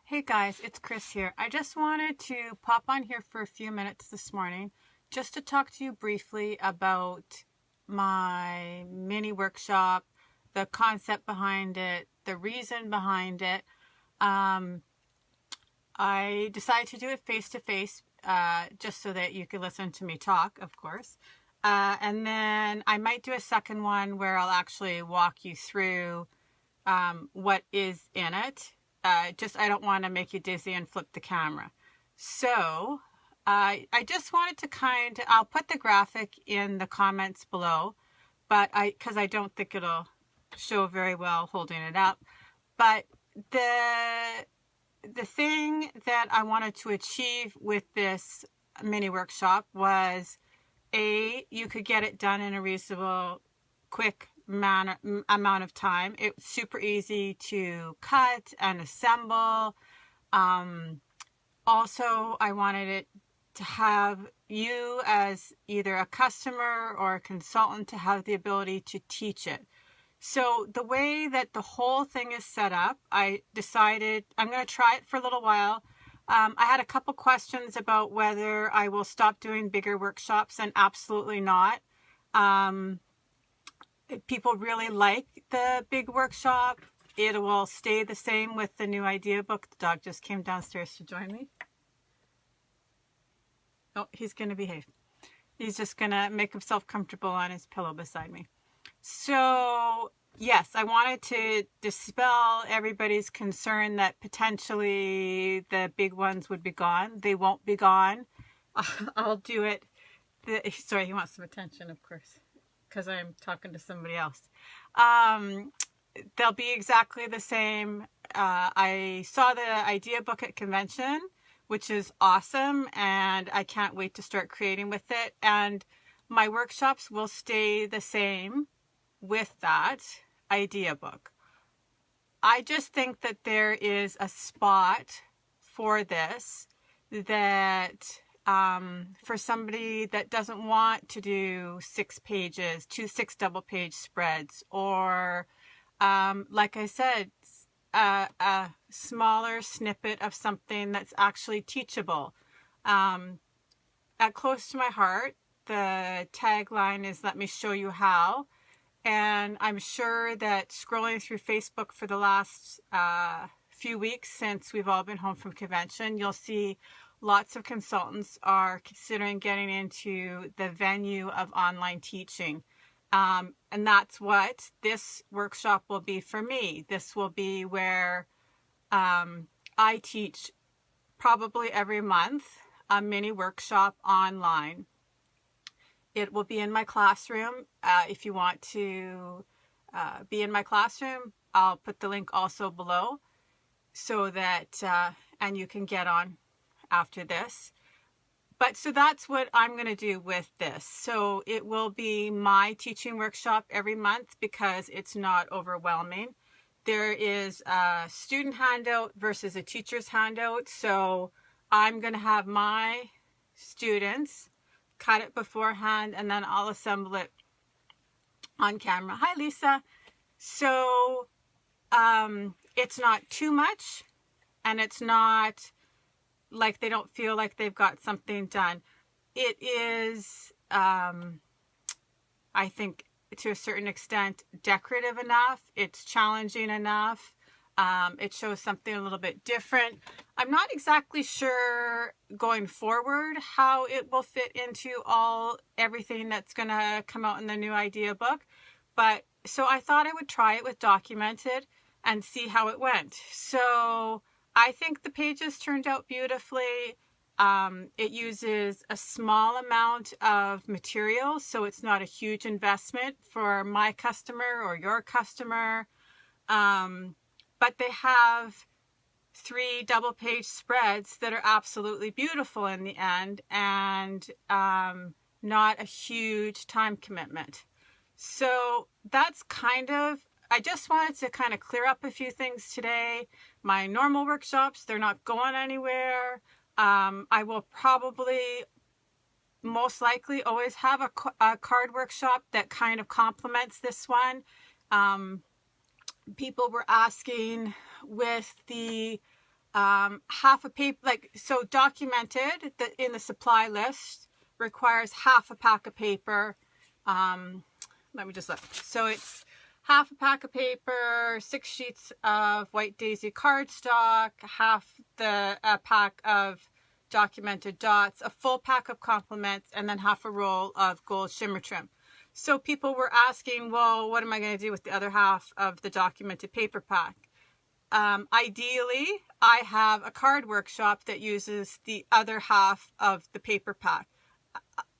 Hey guys, it's Chris here. I just wanted to pop on here for a few minutes this morning just to talk to you briefly about my mini workshop, the concept behind it, the reason behind it. Um, I decided to do it face to face just so that you could listen to me talk, of course. And then I might do a second one where I'll actually walk you through what is in it. I don't want to make you dizzy and flip the camera. So I just wanted to I'll put the graphic in the comments below, because I don't think it'll show very well holding it up. But the thing that I wanted to achieve with this mini workshop was, you could get it done in a reasonable, quick amount of time. It's super easy to cut and assemble. Also, I wanted it to have you as either a customer or a consultant to have the ability to teach it. So the way that the whole thing is set up, I decided I'm going to try it for a little while. I had a couple questions about whether I will stop doing bigger workshops, and absolutely not. People really like the big workshop. It will stay the same with the new idea book. The dog just came downstairs to join me. Oh, he's going to behave. He's just going to make himself comfortable on his pillow beside me. So, yes, I wanted to dispel everybody's concern that potentially the big ones would be gone. They won't be gone. I'll do it. Sorry, he wants some attention, of course, because I'm talking to somebody else. They'll be exactly the same. I saw the idea book at convention, which is awesome, and I can't wait to start creating with it. And my workshops will stay the same with that idea book. I just think that there is a spot for this, that for somebody that doesn't want to do 6 pages, 6 double page spreads, or like I said, a smaller snippet of something that's actually teachable. At close to my heart, the tagline is "Let me show you how." And I'm sure that scrolling through Facebook for the last few weeks since we've all been home from convention, you'll see lots of consultants are considering getting into the venue of online teaching. And that's what this workshop will be for me. This will be where I teach probably every month a mini workshop online. It will be in my classroom. If you want to be in my classroom, I'll put the link also below so that, and you can get on after this. But so that's what I'm going to do with this. So it will be my teaching workshop every month because it's not overwhelming. There is a student handout versus a teacher's handout. So I'm going to have my students cut it beforehand, and then I'll assemble it on camera. Hi, Lisa. So it's not too much, and it's not like they don't feel like they've got something done. It is, I think, to a certain extent, decorative enough. It's challenging enough. It shows something a little bit different. I'm not exactly sure going forward how it will fit into everything that's going to come out in the new idea book. But so I thought I would try it with documented and see how it went. So I think the pages turned out beautifully. It uses a small amount of material, so it's not a huge investment for my customer or your customer. But they have 3 double page spreads that are absolutely beautiful in the end, and not a huge time commitment. So that's I just wanted to kind of clear up a few things today. My normal workshops, they're not going anywhere. I will probably, most likely, always have a card workshop that kind of complements this one. People were asking with the half a paper, like, so documented that in the supply list requires half a pack of paper. Let me just look. So it's half a pack of paper, 6 sheets of White Daisy cardstock, half the pack of documented dots, a full pack of compliments, and then half a roll of gold shimmer trim. So people were asking, well, what am I going to do with the other half of the documented paper pack? Ideally, I have a card workshop that uses the other half of the paper pack.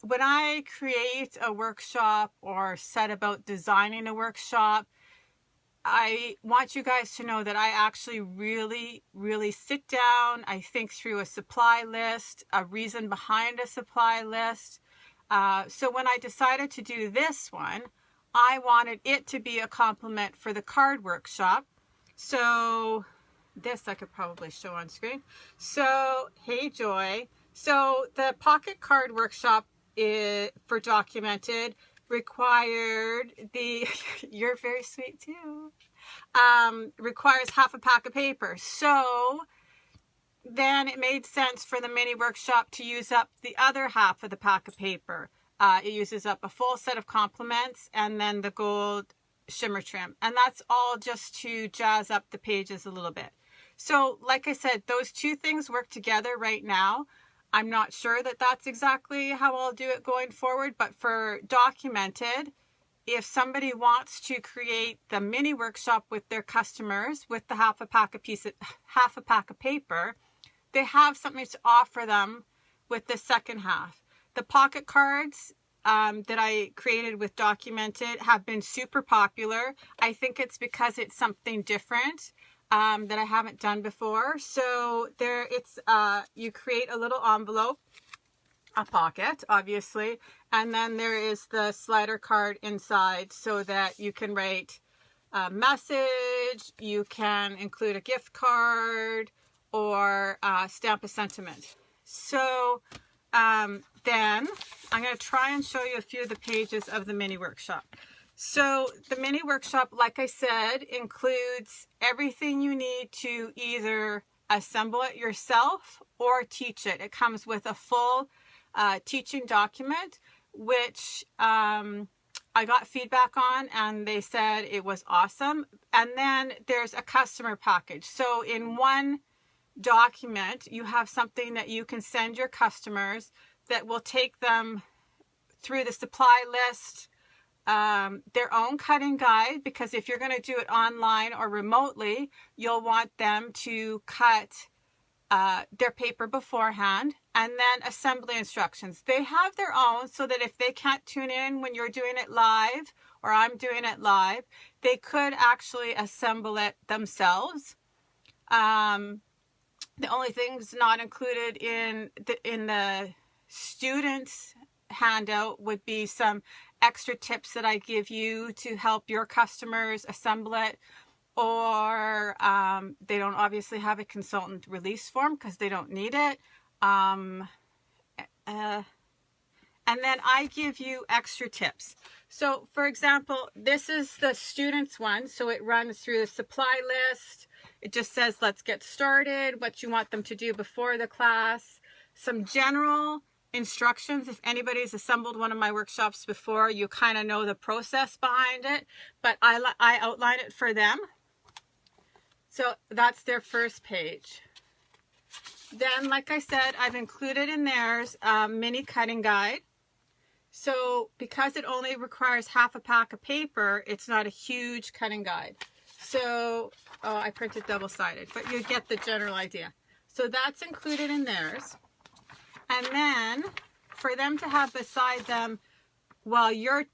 When I create a workshop or set about designing a workshop, I want you guys to know that I actually really, really sit down. I think through a supply list, a reason behind a supply list. So when I decided to do this one, I wanted it to be a complement for the card workshop. So this I could probably show on screen. So, hey Joy. So the pocket card workshop for documented required the, you're very sweet too, requires half a pack of paper. So then it made sense for the mini workshop to use up the other half of the pack of paper. It uses up a full set of compliments and then the gold shimmer trim. And that's all just to jazz up the pages a little bit. So like I said, those two things work together right now. I'm not sure that that's exactly how I'll do it going forward, but for documented, if somebody wants to create the mini workshop with their customers with the half a pack of paper, they have something to offer them with the second half. The pocket cards that I created with documented have been super popular. I think it's because it's something different that I haven't done before. So you create a little envelope, a pocket, obviously, and then there is the slider card inside so that you can write a message, you can include a gift card, or stamp a sentiment. So then I'm going to try and show you a few of the pages of the mini workshop. So the mini workshop, like I said, includes everything you need to either assemble it yourself or teach it. It comes with a full teaching document, which I got feedback on, and they said it was awesome. And then there's a customer package. So in one document, you have something that you can send your customers that will take them through the supply list, their own cutting guide, because if you're going to do it online or remotely, you'll want them to cut their paper beforehand, and then assembly instructions. They have their own, so that if they can't tune in when you're doing it live or I'm doing it live, they could actually assemble it themselves. The only things not included in the students handout would be some extra tips that I give you to help your customers assemble it, or they don't obviously have a consultant release form because they don't need it. And then I give you extra tips. So for example, this is the students one. So it runs through the supply list. It just says, let's get started, what you want them to do before the class, some general instructions. If anybody's assembled one of my workshops before, you kind of know the process behind it, but I outline it for them. So that's their first page. Then, like I said, I've included in theirs a mini cutting guide. So because it only requires half a pack of paper, it's not a huge cutting guide. So, I printed double-sided, but you get the general idea. So that's included in theirs. And then for them to have beside them while you're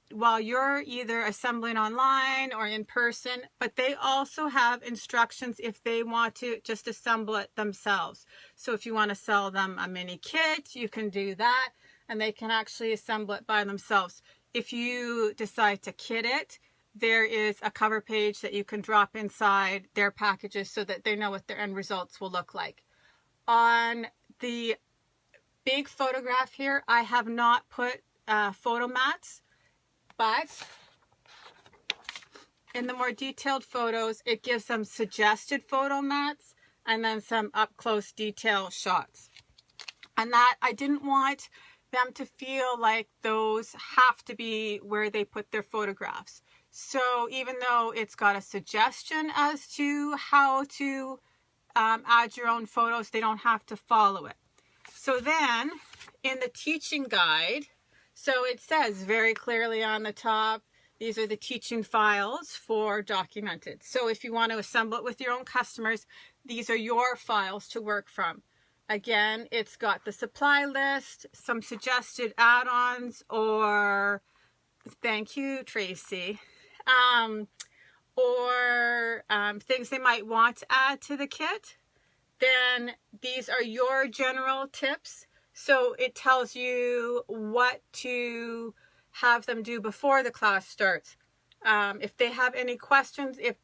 either assembling online or in person, but they also have instructions if they want to just assemble it themselves. So if you want to sell them a mini kit, you can do that, and they can actually assemble it by themselves. If you decide to kit it, there is a cover page that you can drop inside their packages so that they know what their end results will look like. On the big photograph here, I have not put photo mats, but in the more detailed photos, it gives them suggested photo mats and then some up close detail shots. And that I didn't want them to feel like those have to be where they put their photographs. So even though it's got a suggestion as to how to add your own photos, they don't have to follow it. So then in the teaching guide, so it says very clearly on the top, these are the teaching files for Documented. So if you want to assemble it with your own customers, these are your files to work from. Again, it's got the supply list, some suggested add-ons, or thank you, Tracy, or things they might want to add to the kit. Then these are your general tips. So it tells you what to have them do before the class starts. If they have any questions, it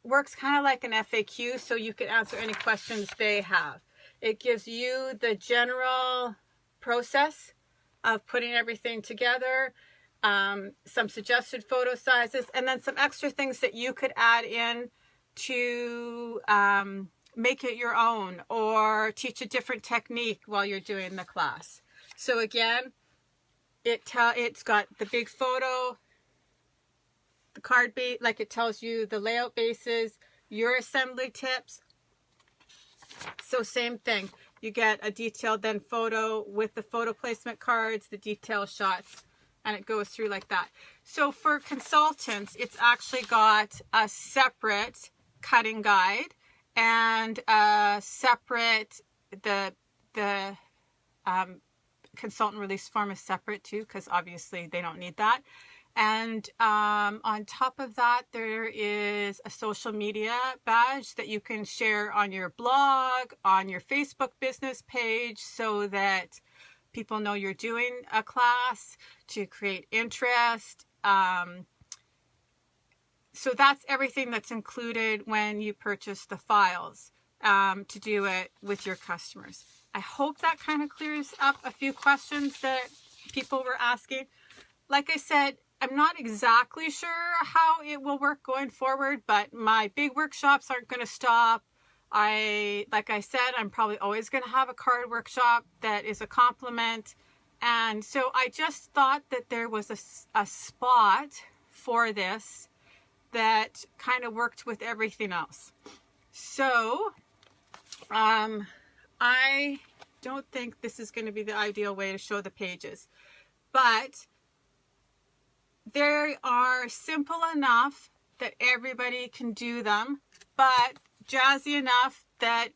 works kind of like an FAQ, so you can answer any questions they have. It gives you the general process of putting everything together, some suggested photo sizes, and then some extra things that you could add in to make it your own or teach a different technique while you're doing the class. So again, it's got the big photo, the card base, like it tells you the layout bases, your assembly tips. So same thing, you get a detailed then photo with the photo placement cards, the detail shots, and it goes through like that. So for consultants, it's actually got a separate cutting guide and a separate, the consultant release form is separate too, because obviously they don't need that. And on top of that, there is a social media badge that you can share on your blog, on your Facebook business page, so that people know you're doing a class, to create interest. So that's everything that's included when you purchase the files to do it with your customers. I hope that kind of clears up a few questions that people were asking. Like I said, I'm not exactly sure how it will work going forward, but my big workshops aren't going to stop. Like I said, I'm probably always going to have a card workshop that is a complement. And so I just thought that there was a spot for this that kind of worked with everything else. So I don't think this is going to be the ideal way to show the pages, but they are simple enough that everybody can do them, but jazzy enough that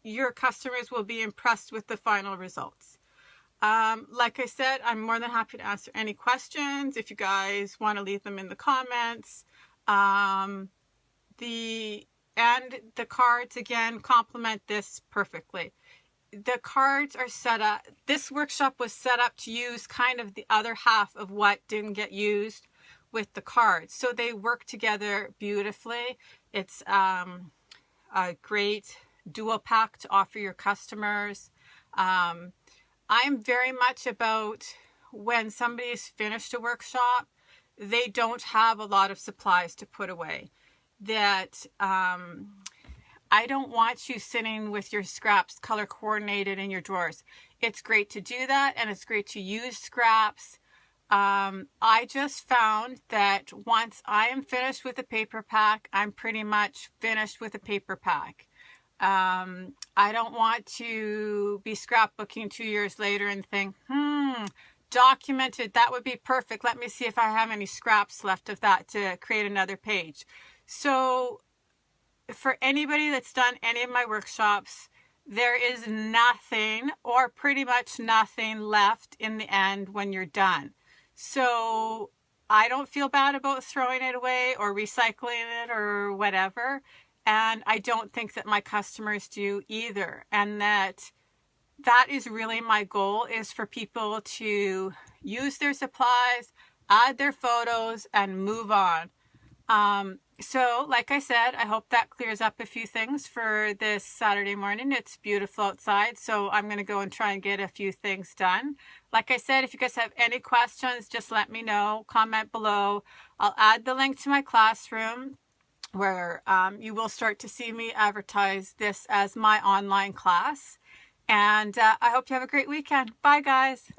your customers will be impressed with the final results. Like I said, I'm more than happy to answer any questions if you guys want to leave them in the comments. The cards, again, complement this perfectly. The cards are set up, this workshop was set up to use kind of the other half of what didn't get used with the cards. So they work together beautifully. It's a great dual pack to offer your customers. I'm very much about when somebody's finished a workshop, they don't have a lot of supplies to put away. That I don't want you sitting with your scraps color coordinated in your drawers. It's great to do that, and it's great to use scraps. I just found that once I am finished with a paper pack, I'm pretty much finished with a paper pack. I don't want to be scrapbooking 2 years later and think, Documented, that would be perfect. Let me see if I have any scraps left of that to create another page. So for anybody that's done any of my workshops, there is nothing or pretty much nothing left in the end when you're done. So I don't feel bad about throwing it away or recycling it or whatever. And I don't think that my customers do either. And that is really my goal, is for people to use their supplies, add their photos, and move on. So like I said, I hope that clears up a few things for this Saturday morning. It's beautiful outside, so I'm going to go and try and get a few things done. Like I said, if you guys have any questions, just let me know. Comment below. I'll add the link to my classroom. where you will start to see me advertise this as my online class. And I hope you have a great weekend. Bye, guys.